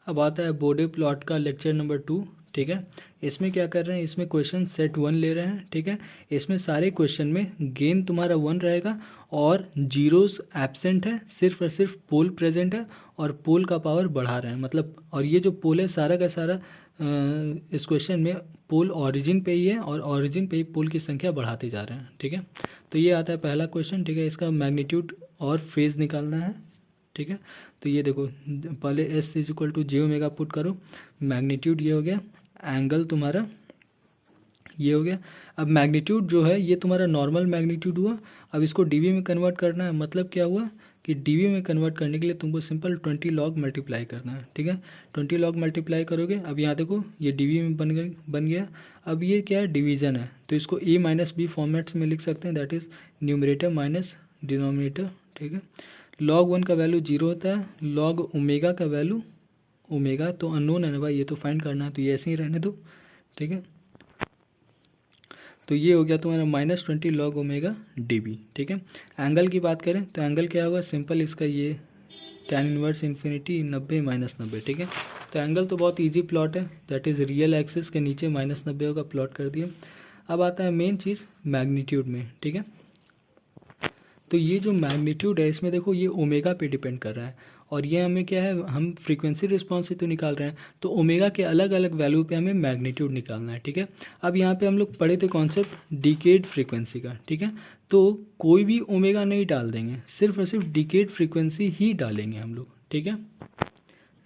अब आता है बोडे प्लॉट का लेक्चर नंबर 2। ठीक है, इसमें क्या कर रहे हैं, इसमें क्वेश्चन सेट 1 ले रहे हैं। ठीक है, इसमें सारे क्वेश्चन में गेन तुम्हारा 1 रहेगा और जीरोस एब्सेंट है, सिर्फ और सिर्फ पोल प्रेजेंट है और पोल का पावर बढ़ा रहे हैं मतलब। और ये जो पोल है सारा का सारा इस क्वेश्चन में पोल ऑरिजिन पे ही है और ऑरिजिन पे ही पोल की संख्या बढ़ाते जा रहे हैं। ठीक है, तो ये आता है पहला क्वेश्चन। ठीक है, इसका मैग्नीट्यूड और फेज निकालना है। ठीक है, तो ये देखो पहले S is equal to J omega put करो, मैग्नीट्यूड ये हो गया, एंगल तुम्हारा ये हो गया। अब मैग्नीट्यूड जो है ये तुम्हारा नॉर्मल मैग्नीट्यूड हुआ। अब इसको डीवी में कन्वर्ट करना है, मतलब क्या हुआ कि डीवी में कन्वर्ट करने के लिए तुमको सिंपल 20 लॉग मल्टीप्लाई करना है। ठीक है, 20 लॉग मल्टीप्लाई करोगे। अब यहाँ देखो ये डीवी में बन गया। अब ये क्या है, डिवीज़न है, तो इसको ए माइनस बी फॉर्मेट्स में लिख सकते हैं, that is numerator minus denominator. ठीक है, log 1 का वैल्यू 0 होता है, log ओमेगा का वैल्यू ओमेगा तो अननोन है ना भाई, ये तो फाइंड करना है, तो ये ऐसे ही रहने दो। ठीक है, तो ये हो गया तुम्हारा -20 log ओमेगा dB। ठीक है, एंगल की बात करें तो एंगल क्या होगा, सिंपल इसका ये tan इनवर्स इन्फिनिटी 90 -90। ठीक है, तो एंगल तो बहुत इजी प्लॉट है, दैट इज़ रियल एक्सिस के नीचे -90 होगा, प्लॉट कर दिए। अब आता है मेन चीज़ मैग्नीट्यूड में। ठीक है, तो ये जो मैग्नीट्यूड है इसमें देखो ये ओमेगा पे डिपेंड कर रहा है और ये हमें क्या है, हम फ्रीक्वेंसी रिस्पॉन्स से तो निकाल रहे हैं, तो ओमेगा के अलग अलग वैल्यू पे हमें मैग्नीट्यूड निकालना है। ठीक है, अब यहाँ पे हम लोग पढ़े थे कॉन्सेप्ट डिकेड फ्रीक्वेंसी का। ठीक है, तो कोई भी ओमेगा नहीं डाल देंगे, सिर्फ और सिर्फ डिकेड फ्रीक्वेंसी ही डालेंगे हम लोग। ठीक है,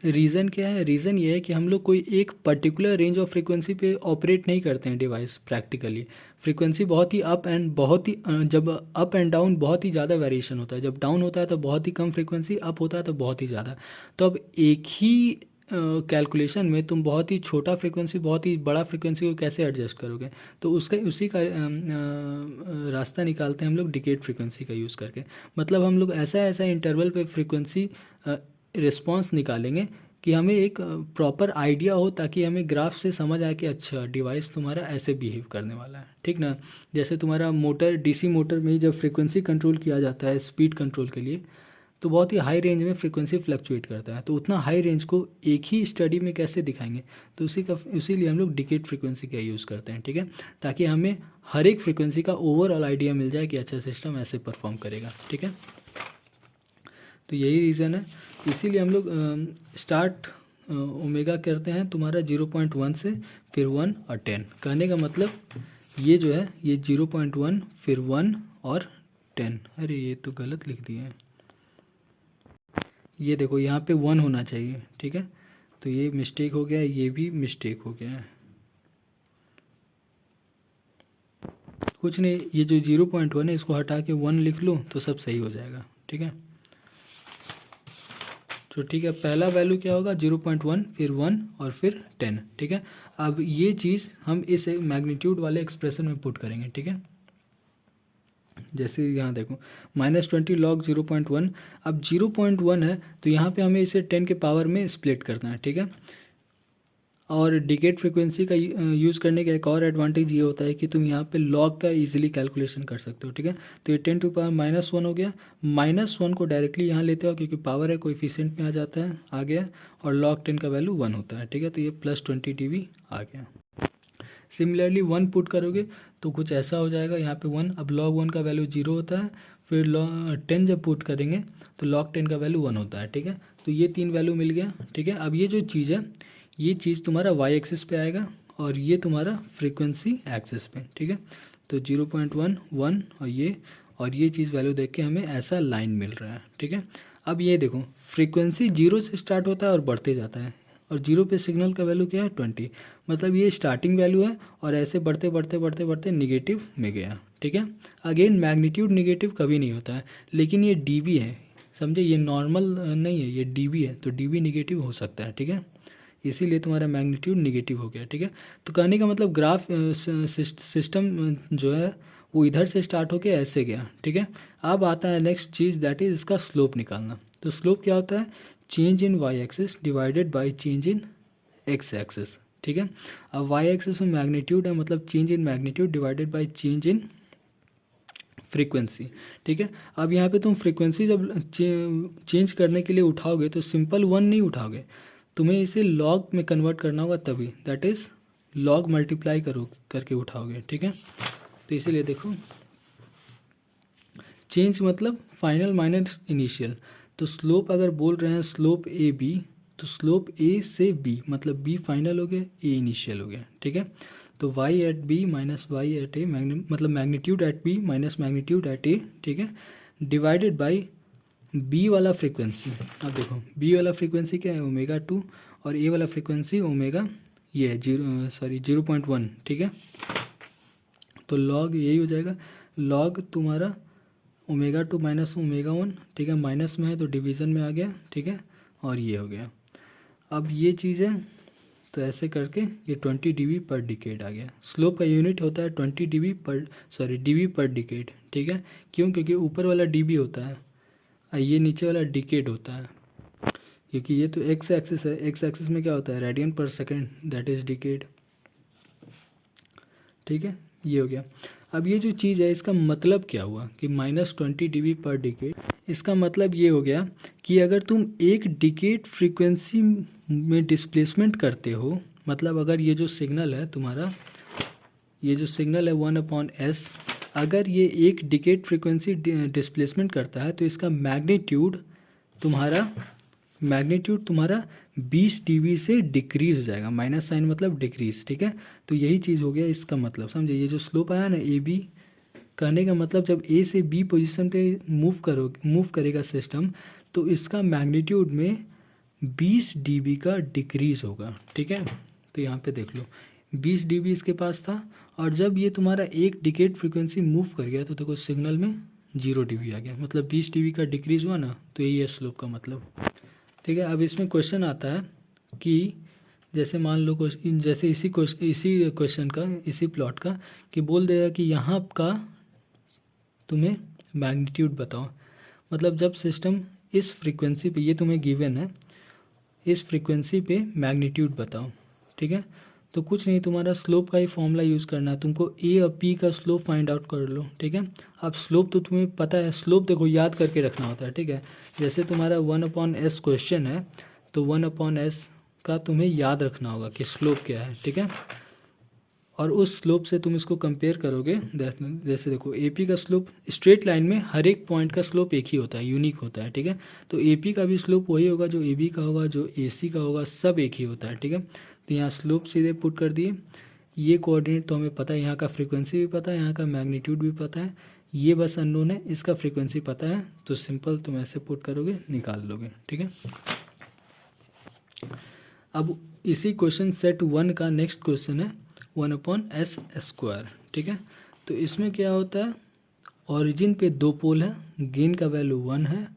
रीज़न क्या है, रीज़न ये है कि हम लोग कोई एक पर्टिकुलर रेंज ऑफ फ्रीक्वेंसी पे ऑपरेट नहीं करते हैं डिवाइस प्रैक्टिकली। फ्रीक्वेंसी बहुत ही अप एंड बहुत ही जब अप एंड डाउन बहुत ही ज़्यादा वेरिएशन होता है, जब डाउन होता है तो बहुत ही कम फ्रीक्वेंसी, अप होता है तो बहुत ही ज़्यादा। तो अब एक ही कैलकुलेशन में तुम बहुत ही छोटा फ्रीक्वेंसी बहुत ही बड़ा फ्रीक्वेंसी को कैसे एडजस्ट करोगे, तो उसका उसी का रास्ता निकालते हैं हम लोग डिकेड फ्रीक्वेंसी का यूज़ करके। मतलब हम लोग ऐसा ऐसा इंटरवल पे फ्रीक्वेंसी रिस्पॉन्स निकालेंगे कि हमें एक प्रॉपर आइडिया हो, ताकि हमें ग्राफ से समझ आए कि अच्छा डिवाइस तुम्हारा ऐसे बिहेव करने वाला है। ठीक ना, जैसे तुम्हारा मोटर डीसी मोटर में जब फ्रीक्वेंसी कंट्रोल किया जाता है स्पीड कंट्रोल के लिए, तो बहुत ही हाई रेंज में फ्रीक्वेंसी फ्लक्चुएट करता है, तो उतना हाई रेंज को एक ही स्टडी में कैसे दिखाएंगे, तो उसीलिए हम लोग डिकेड फ्रीक्वेंसी का यूज़ करते हैं। ठीक है, ताकि हमें हर एक फ्रीक्वेंसी का ओवरऑल आइडिया मिल जाए कि अच्छा सिस्टम ऐसे परफॉर्म करेगा। ठीक है, तो यही रीज़न है, इसीलिए हम लोग स्टार्ट ओमेगा करते हैं तुम्हारा 0.1 से, फिर 1 और 10। कहने का मतलब ये जो है ये 0.1 फिर 1 और 10। अरे ये तो गलत लिख दिए हैं, ये देखो यहाँ पे 1 होना चाहिए। ठीक है, तो ये मिस्टेक हो गया है, ये भी मिस्टेक हो गया है, कुछ नहीं, ये जो 0.1 है इसको हटा के 1 लिख लो तो सब सही हो जाएगा। ठीक है, तो ठीक है, पहला वैल्यू क्या होगा 0.1 फिर 1 और फिर 10। ठीक है, अब ये चीज़ हम इस मैग्नीट्यूड वाले एक्सप्रेशन में पुट करेंगे। ठीक है, जैसे यहाँ देखो -20 log 0.1। अब 0.1 है तो यहाँ पे हमें इसे 10 के पावर में स्प्लिट करना है। ठीक है, और डिकेड फ्रीक्वेंसी का यूज़ करने का एक और एडवांटेज ये होता है कि तुम यहाँ पे लॉग का इजीली कैलकुलेशन कर सकते हो। ठीक है, तो ये 10 टू पावर -1 हो गया, -1 को डायरेक्टली यहाँ लेते हो क्योंकि पावर है कोएफिशिएंट में आ जाता है, आ गया, और log 10 का वैल्यू 1 होता है। ठीक है, तो ये +20 dB आ गया। सिमिलरली 1 पुट करोगे तो कुछ ऐसा हो जाएगा, यहाँ पे 1, अब log 1 का वैल्यू 0 होता है, फिर log 10 जब पुट करेंगे तो log 10 का वैल्यू 1 होता है। ठीक है, तो ये 3 वैल्यू मिल गया। ठीक है, अब ये जो चीज़ है ये चीज़ तुम्हारा वाई एक्सिस पे आएगा और ये तुम्हारा फ्रीक्वेंसी एक्सिस पे। ठीक है, तो 0.1 1 और ये चीज़ वैल्यू देख के हमें ऐसा लाइन मिल रहा है। ठीक है, अब ये देखो फ्रीक्वेंसी 0 से स्टार्ट होता है और बढ़ते जाता है, और 0 पे सिग्नल का वैल्यू क्या है 20, मतलब ये स्टार्टिंग वैल्यू है और ऐसे बढ़ते बढ़ते बढ़ते बढ़ते निगेटिव में गया। ठीक है, अगेन मैग्नीट्यूड निगेटिव कभी नहीं होता है, लेकिन ये डीबी है, समझे, ये नॉर्मल नहीं है, ये डीबी है, तो डीबी निगेटिव हो सकता है। ठीक है, इसीलिए तुम्हारा मैग्नीट्यूड निगेटिव हो गया। ठीक है, तो कहने का मतलब ग्राफ सिस्टम जो है वो इधर से स्टार्ट होके ऐसे गया। ठीक है, अब आता है नेक्स्ट चीज़, दैट इज़ इसका स्लोप निकालना। तो स्लोप क्या होता है, change in Y axis divided by change in X axis. ठीक है, अब वाई एक्सिस में मैग्नीट्यूड है, मतलब change in magnitude divided by change in frequency. ठीक है, अब यहाँ पे तुम फ्रीक्वेंसी जब चेंज करने के लिए उठाओगे तो सिंपल 1 नहीं उठाओगे, तुम्हें इसे लॉग में कन्वर्ट करना होगा तभी, दैट इज़ लॉग मल्टीप्लाई करो करके उठाओगे, ठीक है। तो इसीलिए देखो, चेंज मतलब फाइनल माइनस इनिशियल। तो स्लोप अगर बोल रहे हैं स्लोप ए बी, तो स्लोप ए से बी मतलब बी फाइनल हो गया, ए इनिशियल हो गया, ठीक है। तो y at b minus y at a मतलब magnitude at b minus magnitude at a, ठीक है, डिवाइडेड बाई बी वाला फ्रीक्वेंसी। अब देखो बी वाला फ्रीक्वेंसी क्या है, ओमेगा 2, और ए वाला फ्रीक्वेंसी ओमेगा ये है 0.1, ठीक है। तो लॉग यही हो जाएगा, लॉग तुम्हारा ओमेगा 2 माइनस ओमेगा 1, ठीक है, माइनस में है तो डिवीज़न में आ गया, ठीक है, और ये हो गया। अब ये चीज़ है, तो ऐसे करके ये 20 dB पर डिकेड आ गया। स्लोप का यूनिट होता है 20 dB पर डिकेड, ठीक है। क्यों? क्योंकि ऊपर वाला dB होता है और ये नीचे वाला डिकेड होता है, क्योंकि ये तो एक्स एक्सिस है, एक्स एक्सिस में क्या होता है, रेडियन पर सेकेंड, दैट इज़ डिकेड, ठीक है। ये हो गया। अब ये जो चीज़ है इसका मतलब क्या हुआ कि -20 dB पर डिकेड, इसका मतलब ये हो गया कि अगर तुम एक डिकेड फ्रीक्वेंसी में डिस्प्लेसमेंट करते हो, मतलब अगर ये जो सिग्नल है तुम्हारा, ये जो सिग्नल है 1/s, अगर ये एक डिकेड फ्रीक्वेंसी डिस्प्लेसमेंट करता है तो इसका मैग्नीट्यूड तुम्हारा 20 dB से डिक्रीज हो जाएगा। माइनस साइन मतलब डिक्रीज, ठीक है। तो यही चीज़ हो गया इसका मतलब, समझे। ये जो स्लोप आया ना ए बी, कहने का मतलब जब ए से बी पोजीशन पे मूव करेगा सिस्टम, तो इसका मैग्नीट्यूड में 20 dB का डिक्रीज होगा, ठीक है। तो यहाँ पे देख लो 20 dB इसके पास था, और जब ये तुम्हारा एक डिकेड फ्रीक्वेंसी मूव कर गया तो देखो सिग्नल में 0 dB आ गया, मतलब 20 dB का डिक्रीज हुआ ना, तो यही है स्लोप का मतलब, ठीक है। अब इसमें क्वेश्चन आता है कि जैसे मान लो जैसे इसी क्वेश्चन का, इसी प्लॉट का, कि बोल देगा कि यहाँ का तुम्हें मैग्नीट्यूड बताओ, मतलब जब सिस्टम इस फ्रीक्वेंसी पे, ये तुम्हें गिवन है, इस फ्रीक्वेंसी पे मैग्नीट्यूड बताओ, ठीक है। तो कुछ नहीं, तुम्हारा स्लोप का ही फॉर्मूला यूज़ करना है तुमको, ए और पी का स्लोप फाइंड आउट कर लो, ठीक है। अब स्लोप तो तुम्हें पता है, स्लोप देखो याद करके रखना होता है, ठीक है। जैसे तुम्हारा 1/s क्वेश्चन है, तो 1/s का तुम्हें याद रखना होगा कि स्लोप क्या है, ठीक है। और उस स्लोप से तुम इसको कंपेयर करोगे, जैसे देखो एपी का स्लोप, स्ट्रेट लाइन में हर एक पॉइंट का स्लोप एक ही होता है, यूनिक होता है, ठीक है। तो एपी का भी स्लोप वही होगा जो एबी का होगा, जो एसी का होगा, सब एक ही होता है, ठीक है। तो यहाँ स्लोप सीधे पुट कर दिए, ये कोऑर्डिनेट तो हमें पता है, यहाँ का फ्रीक्वेंसी भी पता है, यहाँ का मैग्नीट्यूड भी पता है, ये बस अननोन है, इसका फ्रीक्वेंसी पता है, तो सिंपल तुम ऐसे पुट करोगे, निकाल लोगे, ठीक है। अब इसी क्वेश्चन सेट 1 का नेक्स्ट क्वेश्चन है 1/s², ठीक है। तो इसमें क्या होता है, ओरिजिन पे 2 पोल है, गेन का वैल्यू 1 है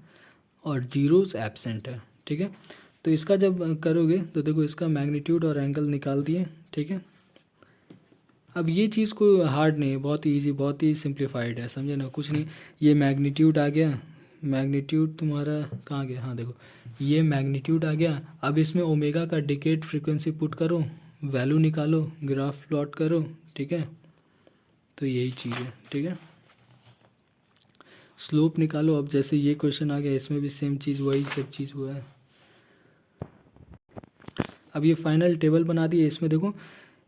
और जीरोस एब्सेंट है, ठीक है। तो इसका जब करोगे तो देखो इसका मैग्नीट्यूड और एंगल निकाल दिए, ठीक है। अब ये चीज़ कोई हार्ड नहीं है, बहुत ही ईजी, बहुत ही सिंप्लीफाइड है, समझे ना। कुछ नहीं, ये मैग्नीट्यूड आ गया, मैग्नीट्यूड तुम्हारा कहाँ गया, हाँ देखो ये मैग्नीट्यूड आ गया। अब इसमें ओमेगा का डिकेड फ्रीक्वेंसी पुट करो, वैल्यू निकालो, ग्राफ प्लॉट करो, ठीक है। तो यही चीज़ है, ठीक है। स्लोप निकालो, अब जैसे ये क्वेश्चन आ गया, इसमें भी सेम चीज़, वही सब चीज़ हुआ है। अब ये फाइनल टेबल बना दिए, इसमें देखो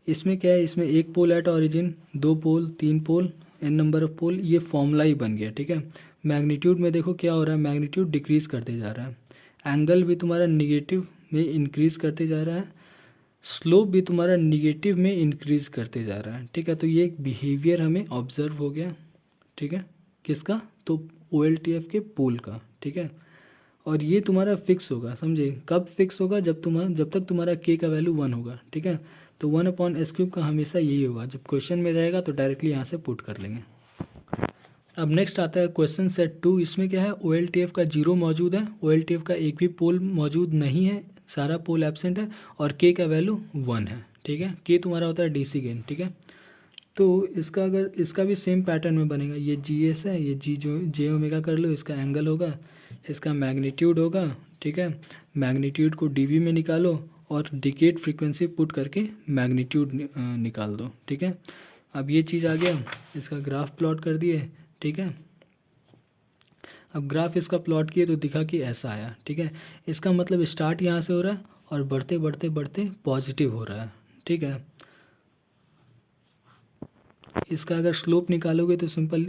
इसमें क्या है, इसमें एक pole at origin, 2 pole, 3 pole, n number of pole, ये फॉर्मूला ही बन गया, ठीक है। मैग्नीट्यूड में देखो क्या हो रहा है, मैग्नीट्यूड डिक्रीज करते जा रहा है, एंगल भी तुम्हारा निगेटिव में इंक्रीज करते जा रहा है, स्लोप भी तुम्हारा निगेटिव में इंक्रीज करते जा रहा है, ठीक है। तो ये एक बिहेवियर हमें ऑब्जर्व हो गया, ठीक है, किसका, तो OLTF के पोल का, ठीक है। और ये तुम्हारा फिक्स होगा, समझे, कब फिक्स होगा, जब तक तुम्हारा k का वैल्यू 1 होगा, ठीक है। तो 1/s³ का हमेशा यही होगा, जब क्वेश्चन में रहेगा तो डायरेक्टली यहाँ से पुट कर लेंगे। अब नेक्स्ट आता है क्वेश्चन सेट 2, इसमें क्या है, OLTF का 0 मौजूद है, OLTF का एक भी पोल मौजूद नहीं है, सारा पोल एब्सेंट है, और k का वैल्यू 1 है, ठीक है। k तुम्हारा होता है DC गेन, ठीक है। तो इसका अगर इसका भी सेम पैटर्न में बनेगा, ये GS है, ये J ओमेगा कर लो, इसका एंगल होगा, इसका मैग्नीट्यूड होगा, ठीक है। मैग्नीट्यूड को dB में निकालो और डिकेड फ्रीक्वेंसी पुट करके मैग्नीट्यूड निकाल दो, ठीक है। अब ये चीज़ आ गया, इसका ग्राफ प्लॉट कर दिए, ठीक है। अब ग्राफ इसका प्लॉट किए तो दिखा कि ऐसा आया, ठीक है। इसका मतलब स्टार्ट यहाँ से हो रहा है और बढ़ते बढ़ते बढ़ते पॉजिटिव हो रहा है, ठीक है। इसका अगर स्लोप निकालोगे तो सिंपल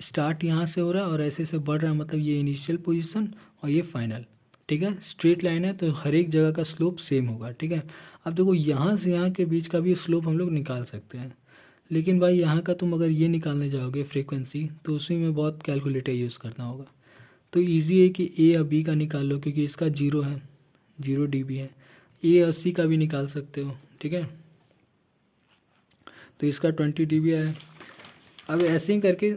स्टार्ट यहाँ से हो रहा है और ऐसे ऐसे बढ़ रहा है, मतलब ये इनिशियल पोजीशन और ये फाइनल, ठीक है। स्ट्रेट लाइन है तो हर एक जगह का स्लोप सेम होगा, ठीक है। अब देखो यहाँ से यहाँ के बीच का भी स्लोप हम लोग निकाल सकते हैं, लेकिन भाई यहाँ का तुम अगर ये निकालने जाओगे फ्रीक्वेंसी तो उसी में बहुत कैलकुलेटर यूज़ करना होगा। तो ईजी है कि ए या बी का निकाल लो, क्योंकि इसका 0 है, 0 dB है। ए 80 का भी निकाल सकते हो, ठीक है। तो इसका 20 dB है। अब ऐसे ही करके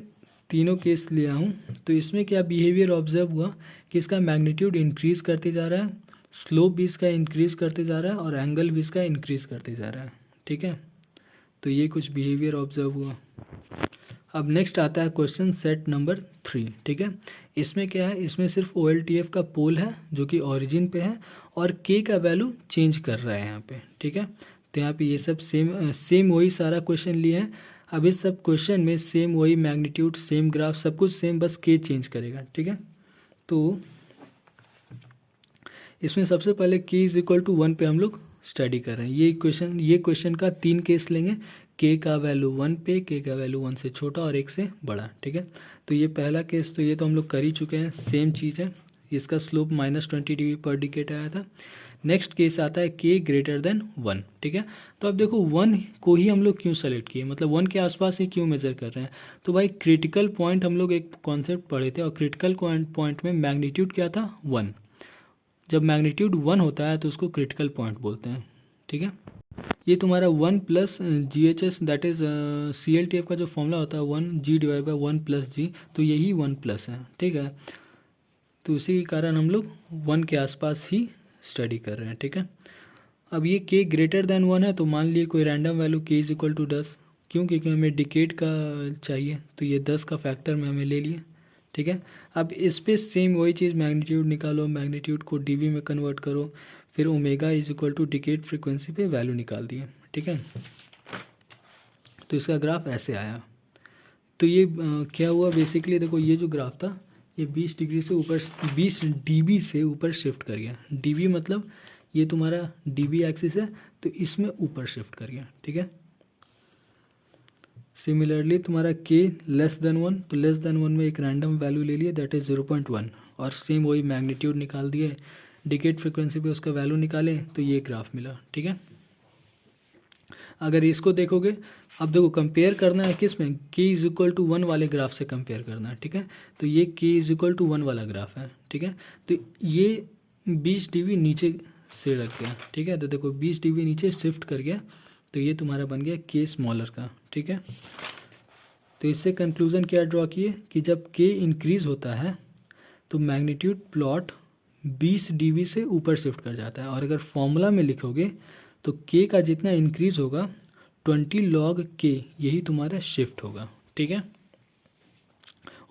तीनों केस लिया हूँ, तो इसमें क्या बिहेवियर ऑब्जर्व हुआ कि इसका मैग्नीट्यूड इंक्रीज़ करते जा रहा है, स्लोप भी इसका इंक्रीज़ करते जा रहा है और एंगल भी इसका इंक्रीज़ करते जा रहा है, ठीक है। तो ये कुछ बिहेवियर ऑब्जर्व हुआ। अब नेक्स्ट आता है क्वेश्चन सेट नंबर 3, ठीक है। इसमें क्या है, इसमें सिर्फ OLTF का पोल है जो कि ओरिजिन पे है और K का वैल्यू चेंज कर रहा है यहाँ पे, ठीक है। तो यहाँ पे ये सब सेम वही सारा क्वेश्चन लिए हैं। अब इस सब क्वेश्चन में सेम वही मैग्नीट्यूड, सेम ग्राफ, सब कुछ सेम, बस K चेंज करेगा, ठीक है। तो इसमें सबसे पहले K = 1 पे हम लोग स्टडी कर रहे हैं। ये क्वेश्चन का 3 केस लेंगे, K का वैल्यू 1 पे, K का वैल्यू 1 से छोटा और 1 से बड़ा, ठीक है। तो ये पहला केस, तो ये तो हम लोग कर ही चुके हैं, सेम चीज़ है। इसका स्लोप -20 dB पर डिकेट आया था। नेक्स्ट केस आता है K > 1, ठीक है। तो अब देखो 1 को ही हम लोग क्यों सेलेक्ट किए, मतलब 1 के आसपास ही क्यों मेज़र कर रहे हैं। तो भाई क्रिटिकल पॉइंट हम लोग एक कॉन्सेप्ट पढ़े थे और क्रिटिकल पॉइंट में मैग्नीट्यूड क्या था, 1। जब मैग्नीट्यूड 1 होता है तो उसको क्रिटिकल पॉइंट बोलते हैं, ठीक है। ये तुम्हारा 1 + GHS दैट इज़ CLTF का जो फॉर्मूला होता है 1G/1 + G, तो यही 1+ है, ठीक है। तो इसी के कारण हम लोग 1 के आसपास ही स्टडी कर रहे हैं, ठीक है। अब ये K > 1 है, तो मान लिए कोई रैंडम वैल्यू K = 10, क्यों, क्योंकि हमें डिकेड का चाहिए, तो ये 10 का फैक्टर में हमें ले लिए, ठीक है। अब इस पे सेम वही चीज़, मैग्नीट्यूड निकालो, मैग्नीट्यूड को dB में कन्वर्ट करो, फिर ओमेगा = डिकेड फ्रीक्वेंसी पे वैल्यू निकाल दिए, ठीक है। तो इसका ग्राफ ऐसे आया। तो ये क्या हुआ बेसिकली, देखो ये जो ग्राफ था ये 20 डिग्री से ऊपर, 20 dB से ऊपर शिफ्ट कर गया। dB मतलब ये तुम्हारा dB एक्सिस है, तो इसमें ऊपर शिफ्ट कर गया, ठीक है। सिमिलरली तुम्हारा K <1, तो <1 में एक रैंडम वैल्यू ले लिए दैट इज़ 0.1 और सेम वही मैग्नीट्यूड निकाल दिए, डिकेड फ्रीक्वेंसी पे उसका वैल्यू निकालें तो ये ग्राफ मिला, ठीक है। अगर इसको देखोगे, अब देखो कंपेयर करना है किस में, K = 1 वाले ग्राफ से कंपेयर करना है, ठीक है। तो ये K = 1 वाला ग्राफ है, ठीक है। तो ये 20 dB नीचे से रख गया, ठीक है। तो देखो 20 dB नीचे शिफ्ट कर गया, तो ये तुम्हारा बन गया K स्मॉलर का, ठीक है। तो इससे कंक्लूज़न क्या ड्रॉ किए कि जब K इंक्रीज़ होता है तो मैग्नीट्यूड प्लॉट 20 dB से ऊपर शिफ्ट कर जाता है, और अगर फॉर्मूला में लिखोगे तो K का जितना इंक्रीज़ होगा 20 log K यही तुम्हारा शिफ्ट होगा, ठीक है।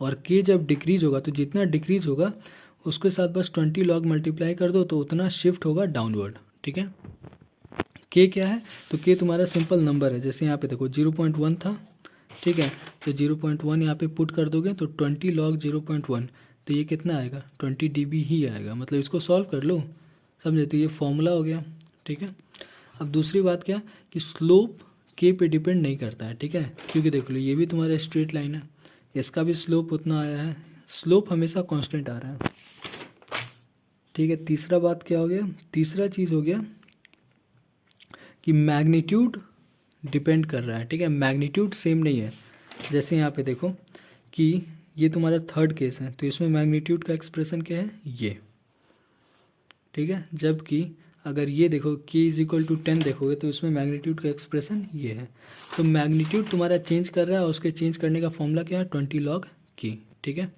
और K जब डिक्रीज़ होगा तो जितना डिक्रीज़ होगा उसके साथ बस 20 log मल्टीप्लाई कर दो तो उतना शिफ्ट होगा डाउनवर्ड, ठीक है। K क्या है, तो K तुम्हारा सिंपल नंबर है, जैसे यहाँ पे देखो 0.1 था, ठीक है। तो 0.1 यहाँ पे पुट कर दोगे तो 20 log 0.1, तो ये कितना आएगा, 20 dB ही आएगा, मतलब इसको सॉल्व कर लो, समझे। तो ये फॉर्मूला हो गया, ठीक है। अब दूसरी बात क्या कि स्लोप K पे डिपेंड नहीं करता है, ठीक है, क्योंकि देख लो ये भी तुम्हारा स्ट्रेट लाइन है, इसका भी स्लोप उतना आया है, स्लोप हमेशा कांस्टेंट आ रहा है, ठीक है। तीसरा बात क्या हो गया, तीसरा चीज़ हो गया कि मैग्नीट्यूड डिपेंड कर रहा है, ठीक है। मैग्नीट्यूड सेम नहीं है, जैसे यहाँ पे देखो कि ये तुम्हारा थर्ड केस है, तो इसमें मैग्नीट्यूड का एक्सप्रेशन क्या है, ये, ठीक है। जबकि अगर ये देखो K = 10 देखोगे तो इसमें मैग्नीट्यूड का एक्सप्रेशन ये है। तो मैग्नीट्यूड तुम्हारा चेंज कर रहा है और उसके चेंज करने का फॉर्मूला क्या है, 20 log K, ठीक है।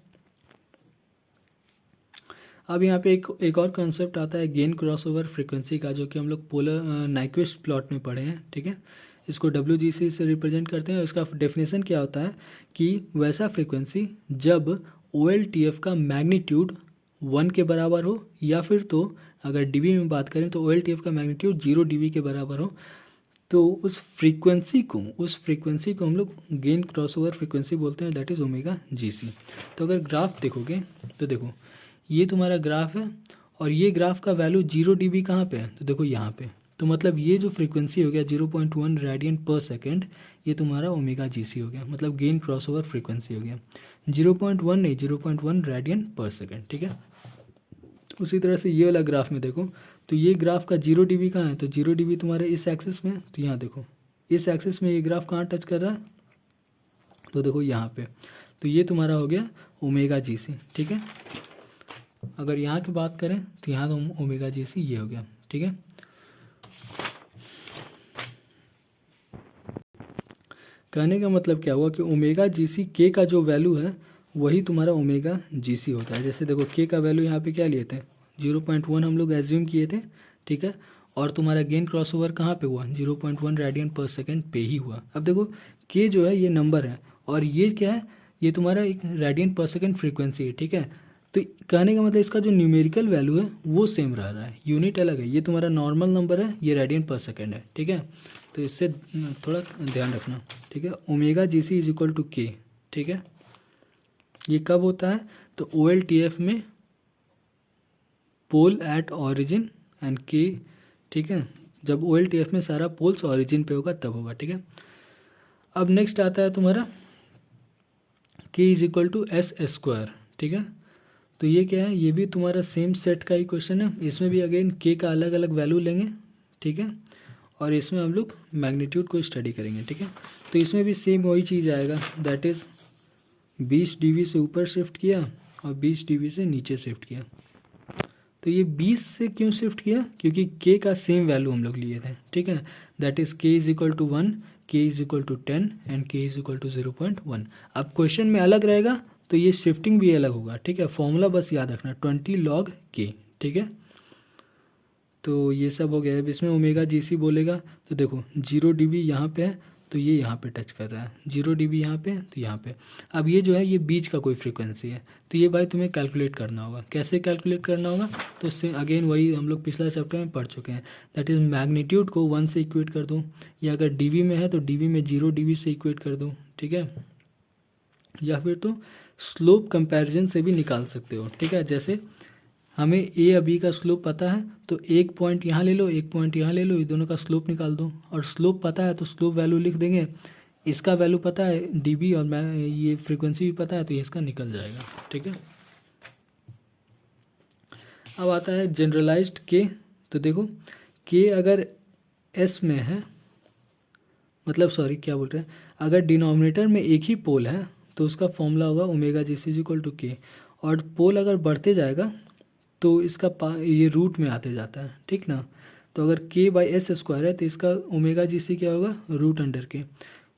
अब यहाँ पे एक और कॉन्सेप्ट आता है गेन क्रॉसओवर फ्रीक्वेंसी का, जो कि हम लोग पोलर नाइक्वेस्ट प्लॉट में पढ़े हैं, ठीक है। इसको WGC से रिप्रेजेंट करते हैं। इसका डेफिनेशन क्या होता है कि वैसा फ्रीक्वेंसी जब OLTF का मैग्नीट्यूड 1 के बराबर हो, या फिर तो अगर dB में बात करें तो OLTF का मैग्नीट्यूड 0 dB के बराबर हो, तो उस फ्रीक्वेंसी को हम लोग गेन क्रॉसओवर फ्रीक्वेंसी बोलते हैं, दैट इज़ OmegaGC। तो अगर ग्राफ देखोगे तो देखो ये तुम्हारा ग्राफ है और ये ग्राफ का वैल्यू 0 dB कहाँ पे है, तो देखो यहाँ पे। तो मतलब ये जो फ्रीक्वेंसी हो गया 0.1 रेडियन पर सेकेंड, ये तुम्हारा ओमेगा GC हो गया, मतलब गेन क्रॉसओवर फ्रीक्वेंसी हो गया। 0.1 नहीं, 0.1 रेडियन पर सेकेंड, ठीक है। उसी तरह से ये वाला ग्राफ में देखो, तो ये ग्राफ का 0 dB कहाँ है, तो 0 dB तुम्हारे इस एक्सिस में, तो यहाँ देखो इस एक्सिस में ये ग्राफ कहाँ टच कर रहा है, तो देखो यहाँ पे। तो ये तुम्हारा हो गया ओमेगा GC, ठीक है। अगर यहाँ की बात करें तो यहाँ तो ओमेगा GC ये हो गया, ठीक है। कहने का मतलब क्या हुआ कि ओमेगा GC के का जो वैल्यू है वही तुम्हारा ओमेगा GC होता है। जैसे देखो के का वैल्यू यहाँ पे क्या लिए थे, 0.1 हम लोग एज्यूम किए थे, ठीक है। और तुम्हारा गेन क्रॉसओवर कहाँ पे हुआ, 0.1 रेडियन पर सेकेंड पे ही हुआ। अब देखो के जो है ये नंबर है और ये क्या है, ये तुम्हारा एक रेडियन पर सेकेंड फ्रीक्वेंसी है, ठीक है। तो कहने का मतलब इसका जो न्यूमेरिकल वैल्यू है वो सेम रह रहा है, यूनिट अलग है। ये तुम्हारा नॉर्मल नंबर है, ये रेडियन पर सेकेंड है, ठीक है। तो इससे थोड़ा ध्यान रखना, ठीक है। Omega GC is equal to K, ठीक है। ये कब होता है, तो OLTF में पोल एट ऑरिजिन एंड के, ठीक है। जब OLTF में सारा पोल्स ऑरिजिन पे होगा तब होगा, ठीक है। अब नेक्स्ट आता है तुम्हारा के इज इक्वल टू S², ठीक है। तो ये क्या है, ये भी तुम्हारा सेम सेट का ही क्वेश्चन है। इसमें भी अगेन के का अलग अलग वैल्यू लेंगे, ठीक है। और इसमें हम लोग मैग्नीट्यूड को स्टडी करेंगे, ठीक है। तो इसमें भी सेम वही चीज़ आएगा, दैट इज़ 20 dB से ऊपर शिफ्ट किया और 20 dB से नीचे शिफ्ट किया। तो ये 20 से क्यों शिफ्ट किया, क्योंकि के का सेम वैल्यू हम लोग लिए थे, ठीक है। दैट इज़ के इज इक्वल टू 1, के इज इक्वल टू 10 एंड के इज इक्वल टू 0.1। अब क्वेश्चन में अलग रहेगा तो ये शिफ्टिंग भी अलग होगा, ठीक है। फॉर्मूला बस याद रखना 20 log k, ठीक है। तो ये सब हो गया। अब इसमें ओमेगा GC बोलेगा तो देखो 0 dB यहाँ पे है तो ये यहाँ पे टच कर रहा है, 0 dB यहाँ पे तो यहाँ पे। अब ये जो है ये बीच का कोई फ्रीक्वेंसी है, तो ये भाई तुम्हें कैलकुलेट करना होगा। कैसे कैलकुलेट करना होगा, तो उससे अगेन वही हम लोग पिछला चैप्टर में पढ़ चुके हैं, दैट इज़ मैग्नीट्यूड को 1 से इक्वेट कर दो, या अगर dB में है तो dB में 0 dB से इक्वेट कर दो, ठीक है। या फिर तो स्लोप कंपैरिजन से भी निकाल सकते हो, ठीक है। जैसे हमें ए या बी का स्लोप पता है तो एक पॉइंट यहाँ ले लो, एक पॉइंट यहाँ ले लो, ये दोनों का स्लोप निकाल दो। और स्लोप पता है तो स्लोप वैल्यू लिख देंगे, इसका वैल्यू पता है dB और मैं ये फ्रीक्वेंसी भी पता है तो ये इसका निकल जाएगा, ठीक है। अब आता है जनरलाइज्ड के। तो देखो के अगर S में है, मतलब सॉरी क्या बोल रहे हैं, अगर डिनोमिनेटर में एक ही पोल है तो उसका फॉर्मूला होगा omega GC is equal to K. और पोल अगर बढ़ते जाएगा तो इसका ये रूट में आते जाता है, ठीक ना। तो अगर k/s² है तो इसका ओमेगा GC क्या होगा, रूट अंडर के।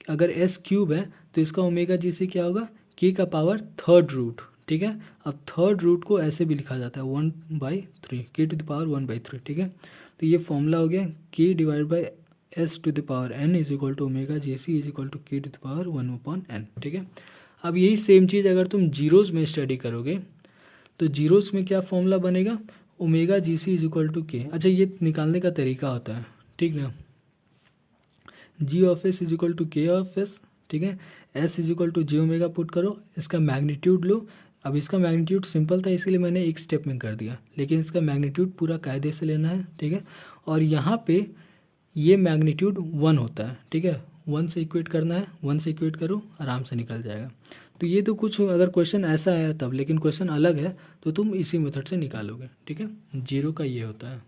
अगर s³ है तो इसका ओमेगा GC क्या होगा, k का पावर थर्ड रूट, ठीक है। अब थर्ड रूट को ऐसे भी लिखा जाता है 1/3, k टू द पावर 1/3, ठीक है। तो ये फॉर्मूला हो गया k divide by s to the power n is equal to omega GC is equal to k to the power 1/n, ठीक है। अब यही सेम चीज़ अगर तुम जीरोज़ में स्टडी करोगे तो जीरोज़ में क्या फॉर्मूला बनेगा, omega GC is equal to K. अच्छा ये निकालने का तरीका होता है, ठीक ना। G(s) is equal to K(s), ठीक है। S is equal to J put करो, इसका मैग्नीट्यूड लो। अब इसका मैग्नीट्यूड सिंपल था इसलिए मैंने एक स्टेप में कर दिया, लेकिन इसका मैग्नीट्यूड पूरा कायदे से लेना है, ठीक है। और यहाँ पे ये मैग्नीट्यूड 1 होता है, ठीक है। 1 से इक्वेट करना है, 1 से इक्वेट करो, आराम से निकल जाएगा। तो ये तो कुछ अगर क्वेश्चन ऐसा है तब, लेकिन क्वेश्चन अलग है तो तुम इसी मेथड से निकालोगे, ठीक है। जीरो का ये होता है।